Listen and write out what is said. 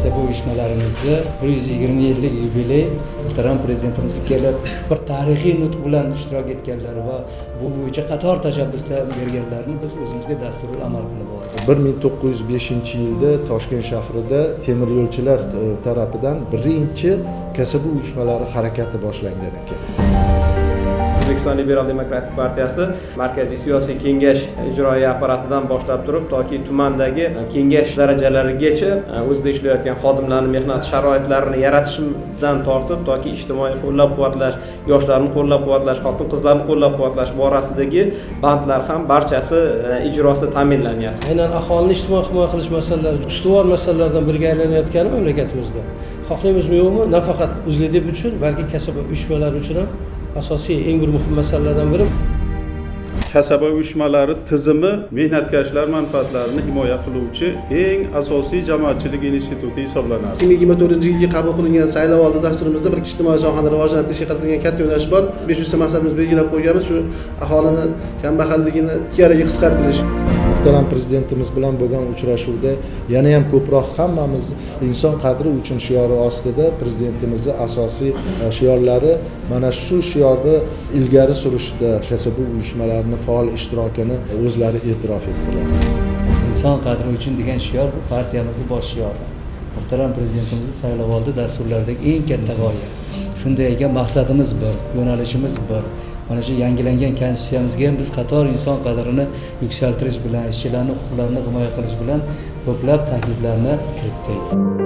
kasaba uyushmalarimizni 120 yillik yubiley muhtaram prezidentimiz kelib bir tarixiy nutq bilan ishtirok etganlari va bu bo'yicha qator tashabbuslar berganlarini biz o'zimizga dasturul amal qilib oldik. 1905-yilda Toshkent shahrida temir yo'lchilar tarafidan birinchi kasaba uyushmalari harakati boshlangan ekan. O'zbekiston Liberal Demokratik partiyasi Markaziy siyosiy kengash ijroiya apparatidan boshlab turib toki tumandagi kengash darajalarigacha o'zida ishlayotgan xodimlarning mehnat sharoitlarini yaratishdan tortib toki ijtimoiy qo'llab-quvvatlash, yoshlarni qo'llab-quvvatlash, xotin-qizlarni qo'llab-quvvatlash borasidagi bandlar ham barchasi ijrosi ta'minlanyapti. Aynan aholini ijtimoiy himoya qilish masalalari ustuvor masalalardan biriga aylanayotgani mamlakatimizda. Xohlaymizmi yo'qmi, nafaqat O'zlidep uchun, balki kasaba uyushmalari uchun ham asosiy eng bir muhim masalalardan biri. Kasaba uyushmalari tizimi mehnatkashlar manfaatlarini himoya qiluvchi eng asosiy jamoatchilik instituti hisoblanadi. 2024-yilga qabul qilingan saylovoldi dasturimizda bir ijtimoiy sohani rivojlantirishga qaratilgan katta yo'nalish bor. 500 ta maqsadimiz belgilab qo'yganmiz, shu aholini kambag'alligini 2 baravarga qisqartirish. Muhtaram prezidentimiz bilan bo'lgan uchrashuvda yana ham ko'proq hammamiz inson qadri uchun shiori ostida prezidentimizning asosiy shiorlari mana shu shiorni ilgari surishda kasaba uyushmalarining faol ishtirokini o'zlari e'tirof etdilar. Inson qadri uchun degan shior bu partiyamizning bosh shiori. Muhtaram prezidentimizning saylovoldi dasturlaridagi eng katta g'oya. Shunday ekan maqsadimiz bir, yo'nalishimiz bir. Mana shu yangilangan konstitutsiyamizga ham biz qator inson qadrini yuksaltirish bilan, ishchilarning huquqlarini himoya qilish bilan ko'plab takliflarni kiritdik.